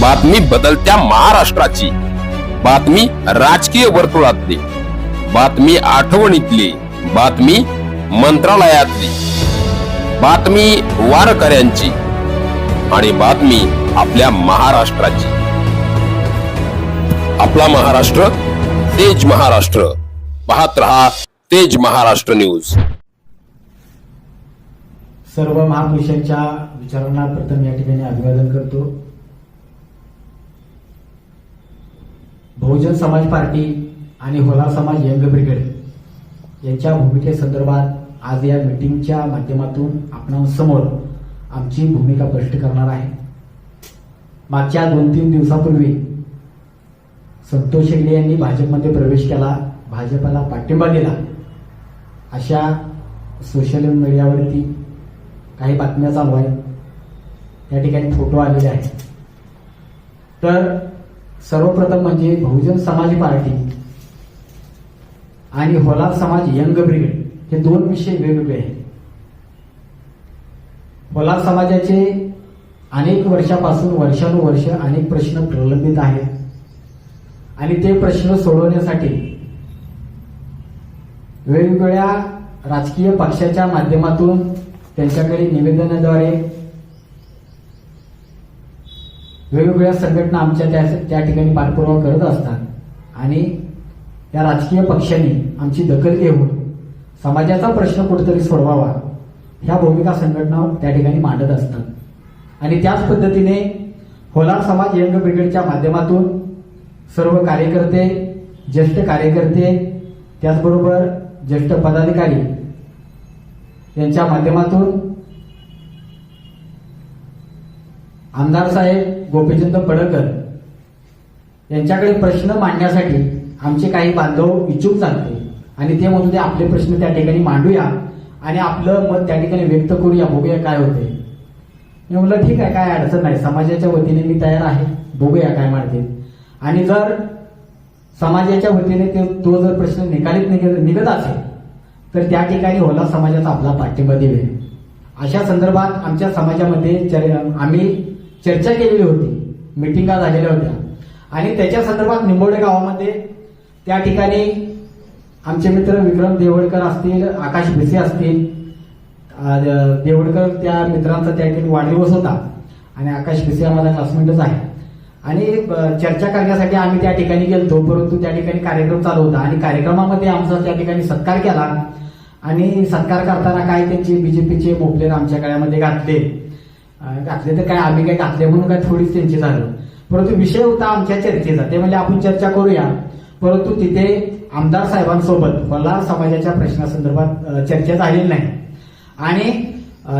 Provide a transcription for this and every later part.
बातमी बदलत्या महाराष्ट्राची, बातमी राजकीय वर्तुळातली, बातमी आठवणीतली, बातमी मंत्रालयातली, बातमी वारकऱ्यांची आणि बातमी आपल्या महाराष्ट्राची. आपला महाराष्ट्र तेज महाराष्ट्र. पाहत रहा तेज महाराष्ट्र न्यूज. सर्व महापुरुषांच्या विचारांना प्रथम या ठिकाणी अभिवादन करतो. बहुजन समाज पार्टी आणि होलार समाज यंग ब्रिगेड यांच्या भूमिकेसंदर्भात आज या मीटिंगच्या माध्यमातून आपणांसमोर आमची भूमिका स्पष्ट करणार आहे. मागच्या 2-3 दिवसापूर्वी संतोष हेगडे यांनी भाजपमध्ये प्रवेश केला, भाजपला पाठिंबा दिला, अशा सोशल मीडियावरती काही बातम्या चालू आहेत. या ठिकाणी फोटो आलेले आहेत. तर सर्वप्रथम म्हणजे बहुजन समाज पार्टी आणि होलार समाज यंग ब्रिगेड हे दोन विषय वेगवेगळे आहेत. होलार समाजाचे अनेक वर्षापासून वर्षानुवर्ष अनेक प्रश्न प्रलंबित आहेत आणि ते प्रश्न सोडवण्यासाठी वेगवेगळ्या राजकीय पक्षाच्या माध्यमातून त्यांच्याकडे निवेदनाद्वारे वेगवेगळ्या संघटना आमच्या त्या ठिकाणी पाठपुरावा करत असतात आणि या राजकीय पक्षांनी आमची दखल घेऊन समाजाचा प्रश्न कुठेतरी सोडवावा ह्या भूमिका संघटना त्या ठिकाणी मांडत असतात. आणि त्याच पद्धतीने होलार समाज यंग ब्रिगेडच्या माध्यमातून सर्व कार्यकर्ते, ज्येष्ठ कार्यकर्ते, त्याचबरोबर ज्येष्ठ पदाधिकारी यांच्या माध्यमातून आमदार साहेब गोपीचंद पडळकर यांच्याकडे प्रश्न मांडण्यासाठी आमचे काही बांधव इच्छुक झाले आणि ते म्हणून आपले प्रश्न त्या ठिकाणी मांडूया आणि आपलं मत त्या ठिकाणी व्यक्त करूया, बघूया काय होते. मी म्हटलं ठीक आहे, काय अडचण नाही, समाजाच्या वतीने मी तयार आहे, बघूया काय मांडते. आणि जर समाजाच्या वतीने तो जर प्रश्न निघत असेल तर त्या ठिकाणी होलार समाजाचा आपला पाठिंबा देवे. अशा संदर्भात आमच्या समाजामध्ये आम्ही चर्चा केलेली होती, मिटिंगा झालेल्या होत्या आणि त्याच्या संदर्भात निंबोडे गावामध्ये त्या ठिकाणी आमचे मित्र विक्रम देवडकर असतील, आकाश भिसे असतील, देवडकर त्या मित्रांचा त्या ठिकाणी वाढदिवस होता आणि आकाश भिसे आम्हाला क्लासमेटच आहे आणि चर्चा करण्यासाठी आम्ही त्या ठिकाणी गेलतो. परंतु त्या ठिकाणी कार्यक्रम चालू होता आणि कार्यक्रमामध्ये आमचा त्या ठिकाणी सत्कार केला आणि सत्कार करताना काय त्यांचे बीजेपीचे मोपलेर आमच्या गळ्यामध्ये घातले तर काय आम्ही काय घातले म्हणून काय थोडीच त्यांची झालं. परंतु विषय होता आमच्या चर्चेचा, ते म्हणजे आपण चर्चा करूया. परंतु तिथे आमदार साहेबांसोबत होलार समाजाच्या प्रश्नासंदर्भात चर्चा झालेली नाही आणि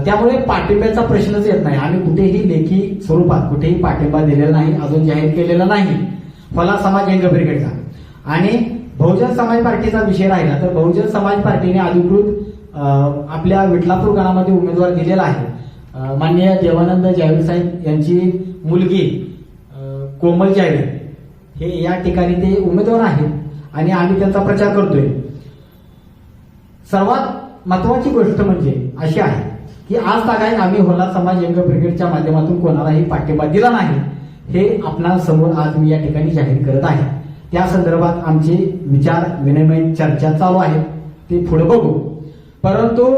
त्यामुळे पाठिंब्याचा प्रश्नच येत नाही. आम्ही कुठेही लेखी स्वरूपात कुठेही पाठिंबा दिलेला नाही, अजून जाहीर केलेला नाही होलार समाज यंग ब्रिगेडचा. आणि बहुजन समाज पार्टीचा विषय राहिला तर बहुजन समाज पार्टीने अधिकृत आपल्या विठलापूर गणामध्ये उमेदवार दिलेला आहे. माननीय देवानंद जावेद साहेब यांची मुलगी कोमल जावेद हे या ठिकाणी ते उमेदवार आहेत आणि आम्ही त्यांचा प्रचार करतोय. सर्वात महत्वाची गोष्ट म्हणजे अशी आहे की आज तागायत आम्ही होलार समाज यंग ब्रिगेडच्या माध्यमातून कोणालाही पाठिंबा दिला नाही, हे आपल्या समोर आज मी या ठिकाणी जाहीर करत आहे. त्या संदर्भात आमचे विचार विनिमय चर्चा चालू आहे, ते पुढे बघू. परंतु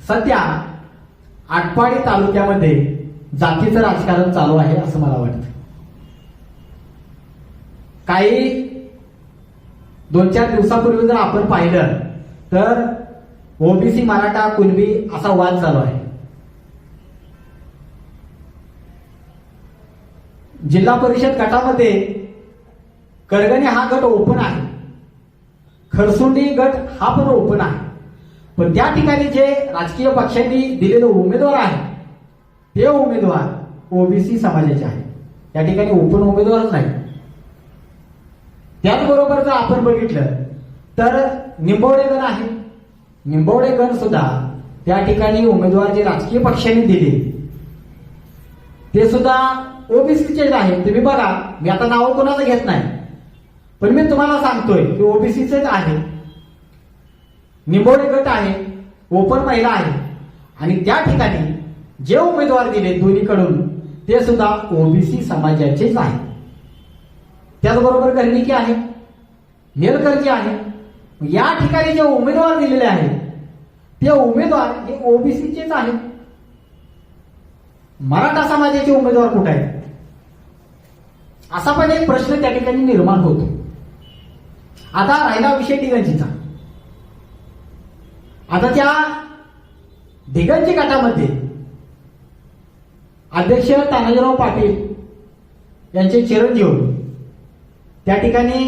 सध्या आटपाडी तालुक्यामध्ये जातीचं राजकारण चालू आहे असं मला वाटतं. काही 2-4 दिवसापूर्वी जर आपण पाहिलं तर ओबीसी, मराठा, कुणबी असा वाद चालू आहे. जिल्हा परिषद गटामध्ये करगणे हा गट ओपन आहे, खरसुंडी गट हा पण ओपन आहे. पण त्या ठिकाणी जे राजकीय पक्षांनी दिलेले उमेदवार आहे ते उमेदवार ओबीसी समाजाचे आहे. त्या ठिकाणी ओपन उमेदवारच नाही. त्याचबरोबर जर आपण बघितलं तर निंबवडे गण आहे, निंबवडे गण सुद्धा त्या ठिकाणी उमेदवार जे राजकीय पक्षांनी दिले ते सुद्धा ओबीसीचेच आहे. तुम्ही बघा, मी आता नाव कोणाचं घेत नाही पण मी तुम्हाला सांगतोय की ओबीसीचेच आहे. निंबोडे गट आहे, ओपन महिला आहे आणि त्या ठिकाणी जे उमेदवार दिले दोन्हीकडून ते सुद्धा ओबीसी समाजाचेच आहेत. त्याचबरोबर गर्णिकी आहे, मेलकरजी आहे. या ठिकाणी जे उमेदवार दिलेले आहेत ते उमेदवार हे ओबीसीचेच आहेत. मराठा समाजाचे उमेदवार कुठे आहेत असा पण एक प्रश्न त्या ठिकाणी निर्माण होतो. आता राहिला विषय दिगंजीचा. आता त्या दिगंजी गटामध्ये अध्यक्ष तानाजीराव पाटील यांचे चिरंजीव त्या ठिकाणी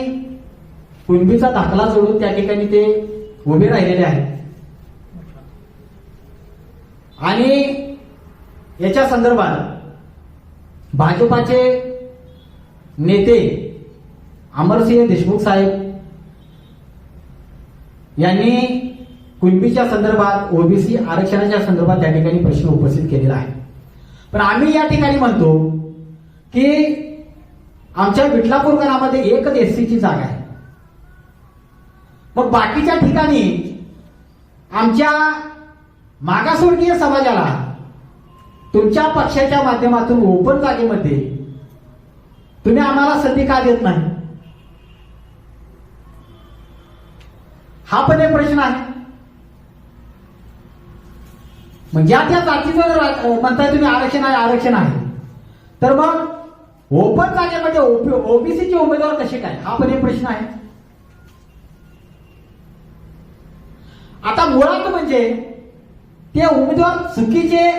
कुणबीचा दाखला जोडून त्या ठिकाणी ते उभे राहिलेले आहेत. आणि याच्या संदर्भात भाजपाचे नेते अमरसिंह देशमुख साहेब यांनी कुणबीच्या संदर्भात ओबीसी आरक्षणाच्या संदर्भात त्या ठिकाणी प्रश्न उपस्थित केलेला आहे. पण आम्ही या ठिकाणी म्हणतो की आमच्या विठलापूर गणामध्ये एकच एससीची जागा आहे. मग बाकीच्या ठिकाणी आमच्या मागासवर्गीय समाजाला तुमच्या पक्षाच्या माध्यमातून ओपन जागेमध्ये तुम्ही आम्हाला संधी का देत नाही हा पण एक प्रश्न आहे. मग ज्या त्या जातीचं म्हणताय तुम्ही आरक्षण आहे तर मग ओपन जागेमध्ये ओबीसीचे उमेदवार कसे काय हा पण एक प्रश्न आहे. आता मुळात म्हणजे ते उमेदवार चुकीचे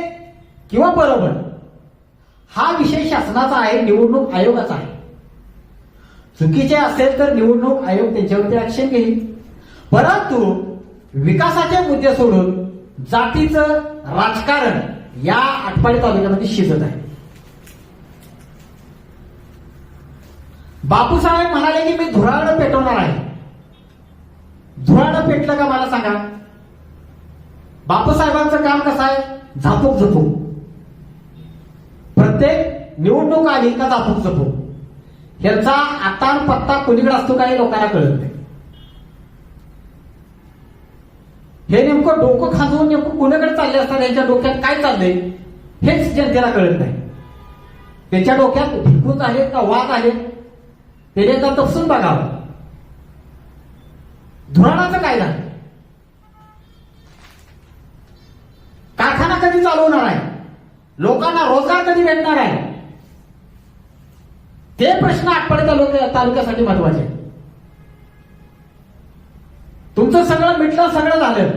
किंवा बरोबर हा विषय शासनाचा आहे, निवडणूक आयोगाचा आहे. चुकीचे असेल तर निवडणूक आयोग त्यांच्यावरती ऍक्शन घेईल. परंतु विकासाचे मुद्दे सोडून जातीचं राजकारण या आटपाडी तालुक्यामध्ये शिजत आहे. बापूसाहेब म्हणाले की मी धुराळं पेटवणार आहे. धुराळं पेटलं का मला सांगा. बापूसाहेबांचं काम कसं आहे, झापूक झपूक. प्रत्येक निवडणूक आली का झापूक झपूक. ह्याचा आता पत्ता कोणीकडे असतो काही लोकांना कळत नाही. हे नेमकं डोकं खाजवून नेमकं कोणाकडे चालले असतात, त्यांच्या डोक्यात काय चाललंय हेच जनतेला कळत नाही. त्यांच्या डोक्यात भिकून आले का वाद आले त्याने एकदा तपसून बघावं. धुराणाचं काय झालं, कारखाना कधी चालू होणार आहे, लोकांना रोजगार कधी भेटणार आहे, ते प्रश्न आटपाडी तालुक्यासाठी महत्वाचे आहेत. तुमचं सगळं मिटलं, सगळं झालं,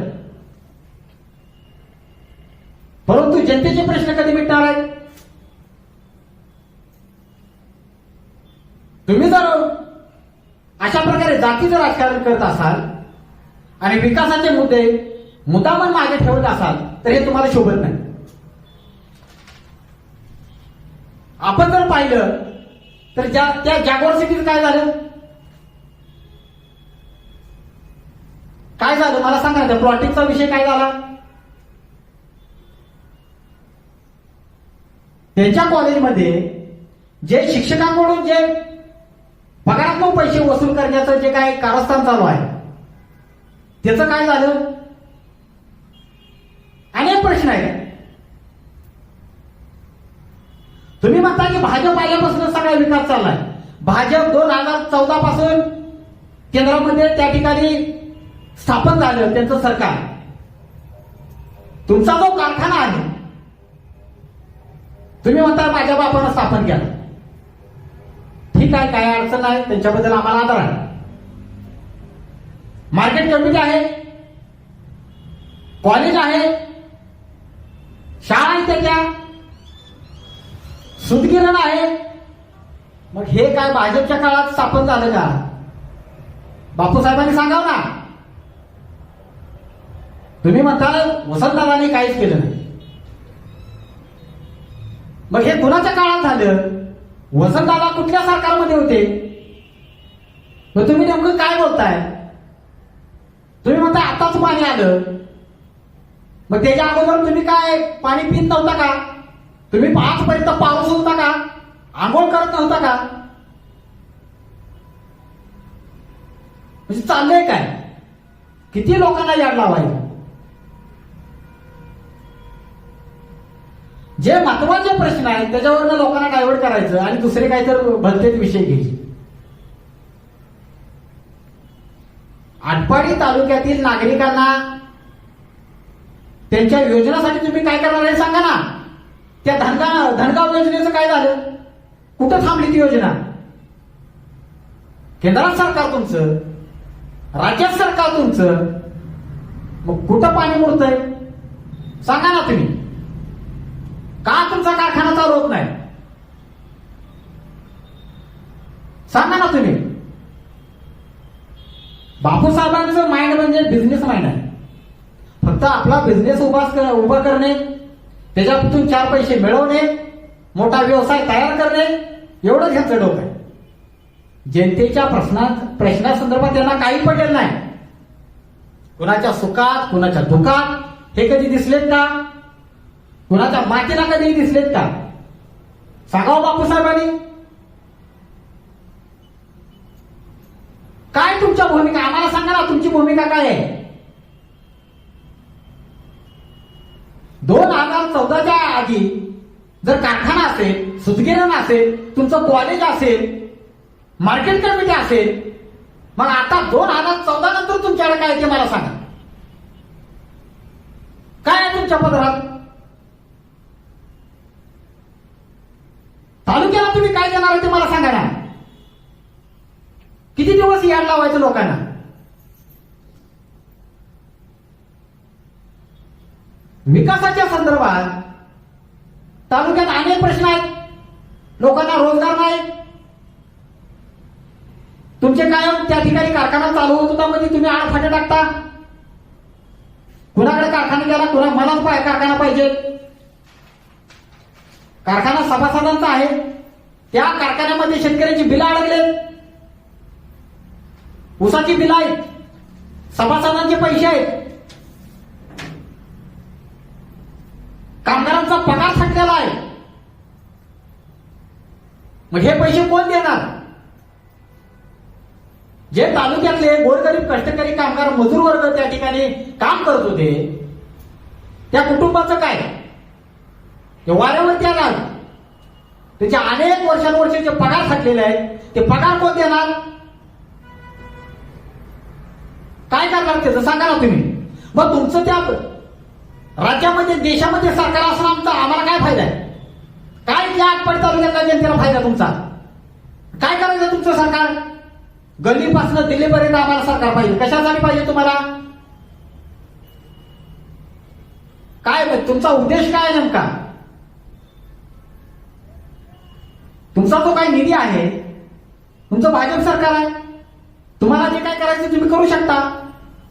परंतु जनतेचे प्रश्न कधी मिटणार आहेत. तुम्ही जर अशा प्रकारे जातीचं राजकारण करत असाल आणि विकासाचे मुद्दे मुद्दामन मागे ठेवत असाल तर हे तुम्हाला शोभत नाही. आपण जर पाहिलं तर त्या जागवार सिटीत काय झालं, काय झालं मला सांगा. त्या प्लॉटिंगचा विषय काय झाला. त्यांच्या कॉलेजमध्ये जे शिक्षकांकडून जे पगारातून पैसे वसूल करण्याचं जे काय कारस्थान चालू आहे त्याचं काय झालं. अनेक प्रश्न आहेत. तुम्ही म्हणता की भाजप आल्यापासून सगळा विकास चाललाय. भाजप 2014 पासून केंद्रामध्ये त्या ठिकाणी स्थापन झालं त्यांचं सरकार. तुमचा जो कारखाना आहे तुम्ही म्हणता माझ्या बापानं स्थापन केला. ठीक आहे, काय अडचण नाही, त्यांच्याबद्दल आम्हाला आदर आहे. मार्केट कमिटी आहे, कॉलेज आहे, शाळा आहे, त्या सुतगिरण आहे. मग हे काय भाजपच्या काळात स्थापन झालं का. बापूसाहेबांनी सांगावं ना. तुम्ही म्हणता वसंतदादांनी काहीच केलं नाही. मग हे कुणाच्या काळात झालं. वसंतदादा कुठल्या सरकारमध्ये होते. मग तुम्ही नेमकं काय बोलताय. तुम्ही म्हणता आताच पाणी आलं. मग त्याच्या अगोदर तुम्ही काय पाणी पित नव्हता का. तुम्ही 5 पर्यंत पाऊस होता का, आंघोळ करत नव्हता का. म्हणजे चाललंय काय, किती लोकांना याड लावायचं. जे महत्वाचे प्रश्न आहेत त्याच्यावरनं लोकांना डायव्हर्ट करायचं आणि दुसरे काहीतरी भलतेच विषय घ्यायचे. आटपाडी तालुक्यातील नागरिकांना त्यांच्या योजनासाठी तुम्ही काय करणार आहे सांगा ना. त्या धनगाव योजनेचं काय झालं? कुठं थांबली ती योजना? केंद्रात सरकार तुमचं, राज्यात सरकार तुमचं, मग कुठं पाणी मुरतंय सांगा ना तुम्ही. का तुमचा कारखाना चालू होत नाही सांगा ना तुम्ही. बापूसाहेबांचं माइंड म्हणजे बिझनेस माइंड आहे. फक्त आपला बिझनेस उभा करणे, त्याच्यातून 4 पैसे मिळवणे, मोठा व्यवसाय तयार करणे, एवढंच ह्यांचं डोकं आहे. जनतेच्या प्रश्नासंदर्भात त्यांना काही पडलेलं नाही. कुणाच्या सुखात कुणाच्या दुःखात हे कधी दिसलेत का? कुणाच्या मातीला कधी दिसलेत का? सांगावं बापूसाहेबांनी. काय तुमच्या भूमिका आम्हाला सांगा ना. तुमची भूमिका काय आहे? 2014च्या आधी जर कारखाना असेल, सुतगिरण असेल, तुमचं कॉलेज असेल, मार्केट कमिटी असेल, मग आता 2014 नंतर तुमच्याकडे काय ते मला सांगा. काय आहे तुमच्या पदरात? तालुक्याला तुम्ही काय देणार आहे ते मला सांगा ना. किती दिवस याड लावायचं लोकांना? विकासाच्या संदर्भात तालुक्यात अनेक प्रश्न आहेत. लोकांना रोजगार नाही. तुमचे कायम त्या ठिकाणी कारखाना चालू होत होता मध्ये तुम्ही आडफाटे टाकता. कुणाकडे कारखाना गेला, कुणा मलाच कारखाना पाहिजे. कारखाना सभासदांचा आहे. त्या कारखान्यामध्ये शेतकऱ्यांची बिलं अडकले, ऊसाची बिलं आहेत, सभासदांचे पैसे आहेत, कामगारांचा पगार थकलेला आहे. मग हे पैसे कोण देणार? जे तालुक्यातले गोरगरीब कष्टकरी कामगार मजूर वर्ग त्या ठिकाणी काम करत होते, त्या कुटुंबाचं काय? ते वाऱ्यावरती आला. त्याचे अनेक वर्षानुवर्षाचे पगार थकलेले आहेत. ते पगार कोण देणार? काय करणार त्याचं सांगा ना तुम्ही. मग तुमचं त्या राज्यामध्ये देशामध्ये सरकार असणं आम्हाला काय फायदा आहे? काय त्या आटपाडी तालुक्यातल्या जनतेला फायदा तुमचा? काय करायचं तुमचं सरकार? गल्लीपासून दिल्लीपर्यंत आम्हाला सरकार पाहिजे. कशासाठी पाहिजे तुम्हाला? काय तुमचा उद्देश काय नेमका? तुमचा जो काही निधी आहे, तुमचं भाजप सरकार आहे. तुम्हाला जे काय करायचं तुम्ही करू शकता.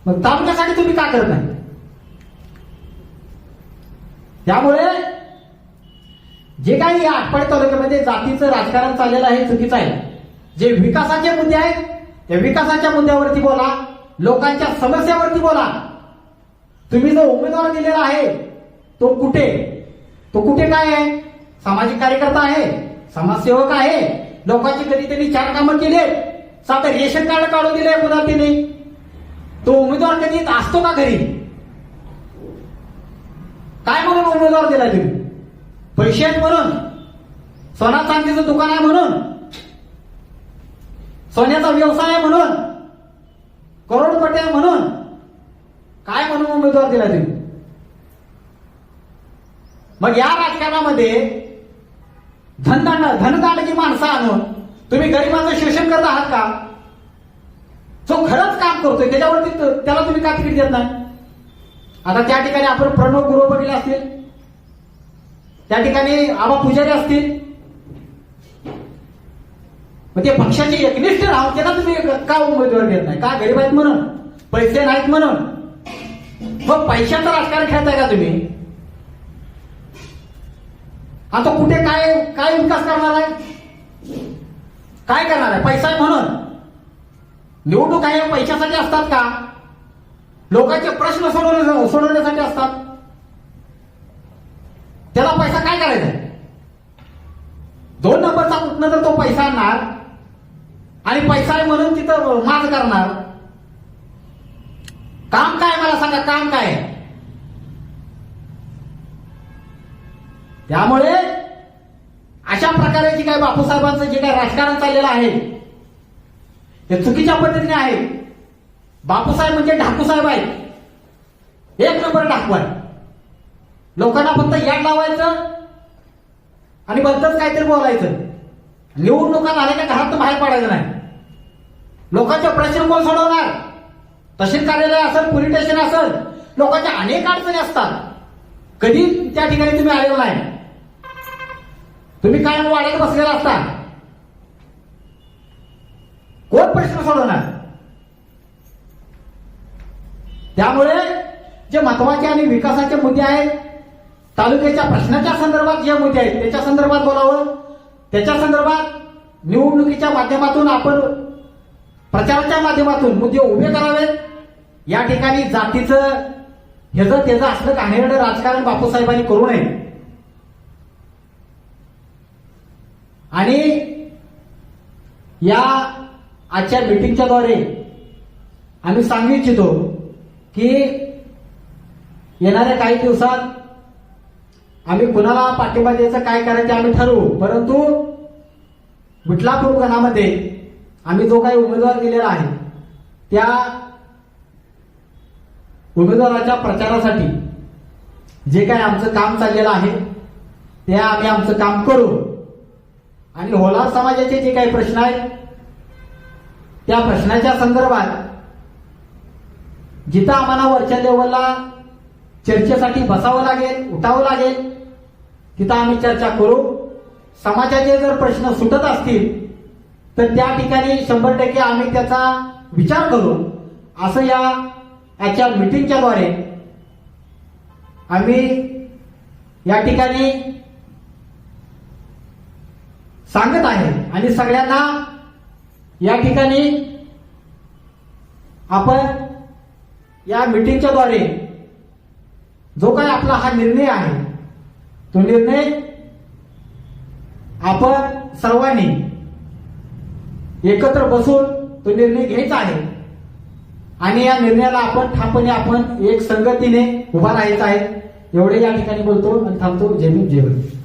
मग तालुक्यासाठी तुम्ही का करत नाही? त्यामुळे जे काही या आटपाडी तालुक्यामध्ये जातीचं राजकारण चाललेलं आहे चुकीचं आहे. जे विकासाचे मुद्दे आहेत त्या विकासाच्या मुद्द्यावरती बोला, लोकांच्या समस्यावरती बोला. तुम्ही जो उमेदवार दिलेला आहे तो कुठे काय आहे? सामाजिक कार्यकर्ता आहे, समाजसेवक आहे, लोकांची कधी त्यांनी 4 कामं केले, साधं रेशन कार्ड काढून दिले मुलांनी. तो उमेदवार कधी असतो का घरी? काय म्हणून उमेदवार दिला तुम्ही? पैसे आहेत म्हणून? सोना चांदीचं दुकान आहे म्हणून? सोन्याचा व्यवसाय आहे म्हणून? करोडपती आहे म्हणून? काय म्हणून उमेदवार दिला तुम्ही? मग या राजकारणामध्ये धनदांडकी माणसं आणून तुम्ही गरिबांचं शोषण करत आहात का? जो खरंच काम करतोय त्याच्यावरती त्याला तुम्ही का तिकीट देत नाही? आता त्या ठिकाणी आपण प्रणव गुरु बघितले असतील, त्या ठिकाणी आबा पुजारी असतील. मग ते पक्षाचे एकनिष्ठ राहून त्याला तुम्ही का उमेदवार देत नाही? का गरीब आहेत म्हणून? पैसे नाहीत म्हणून? मग पैशाचं राजकारण खेळताय का तुम्ही? आता कुठे काय विकास करणार आहे? काय करणार आहे? पैसा आहे म्हणून? निवडणूक आहे पैशासाठी असतात का? लोकांचे प्रश्न सोडवण्यासाठी असतात. त्याला पैसा काय करायचा? 2 नंबरचा कुठनं तर तो पैसा आणणार आणि पैसा आहे म्हणून तिथं माज करणार. काम काय मला सांगा? काम काय? त्यामुळे अशा प्रकारे जे काय बापूसाहेबांचं जे काय राजकारण चाललेलं आहे ते चुकीच्या पद्धतीने आहे. बापूसाहेब म्हणजे ढाकूसाहेब आहेत, एक नंबर ढाकू आहे. लोकांना फक्त याड लावायचं आणि बद्दलच काहीतरी बोलायचं. निवडणुका झाल्या का घरात बाहेर पडायचं नाही. लोकांचे प्रश्न कोण सोडवणार? तहसील कार्यालय असेल, पोलीस स्टेशन असेल, लोकांच्या अनेक अडचणी असतात. कधी त्या ठिकाणी तुम्ही आलेला नाही. तुम्ही काय वाड्यात बसलेला असता. कोण प्रश्न सोडवणार? त्यामुळे जे महत्वाचे आणि विकासाचे मुद्दे आहेत, तालुक्याच्या प्रश्नाच्या संदर्भात जे मुद्दे आहेत त्याच्या संदर्भात बोलावं. त्याच्या संदर्भात निवडणुकीच्या माध्यमातून आपण प्रचाराच्या माध्यमातून मुद्दे उभे करावेत. या ठिकाणी जातीचं ह्याचं त्याचं असलं घाणेरडं राजकारण बापूसाहेबांनी करू नये. आणि या आजच्या मीटिंगच्या द्वारे आम्ही सांगू इच्छितो की येणाऱ्या काही दिवसात आम्ही कुणाला पाठिंबा द्यायचं, काय करायचं आम्ही ठरवू. परंतु विठलापूर गणामध्ये आम्ही जो काही उमेदवार दिलेला आहे त्या उमेदवाराच्या प्रचारासाठी जे काय आमचं काम चाललेलं आहे ते आम्ही आमचं काम करू. आणि होलार समाजाचे जे काही प्रश्न आहेत त्या प्रश्नाच्या संदर्भात जिथं आम्हाला वरच्या लेवलला चर्चेसाठी बसावं लागेल, उठावं लागेल, तिथं आम्ही चर्चा करू. समाजाचे जर प्रश्न सुटत असतील तर त्या ठिकाणी 100% आम्ही त्याचा विचार करू. असं याच्या मीटिंगच्या द्वारे आम्ही या ठिकाणी सांगत आहे. आणि सगळ्यांना या ठिकाणी आपण या मीटिंगच्या द्वारे जो काय आपला हा निर्णय आहे तो निर्णय आपण सर्वांनी एकत्र बसून तो निर्णय घ्यायचा आहे. आणि या निर्णयाला आपण ठामपणे आपण एक संगतीने उभा राहायचा आहे. एवढे या ठिकाणी बोलतो आणि थांबतो. जय भीम, जय भारत.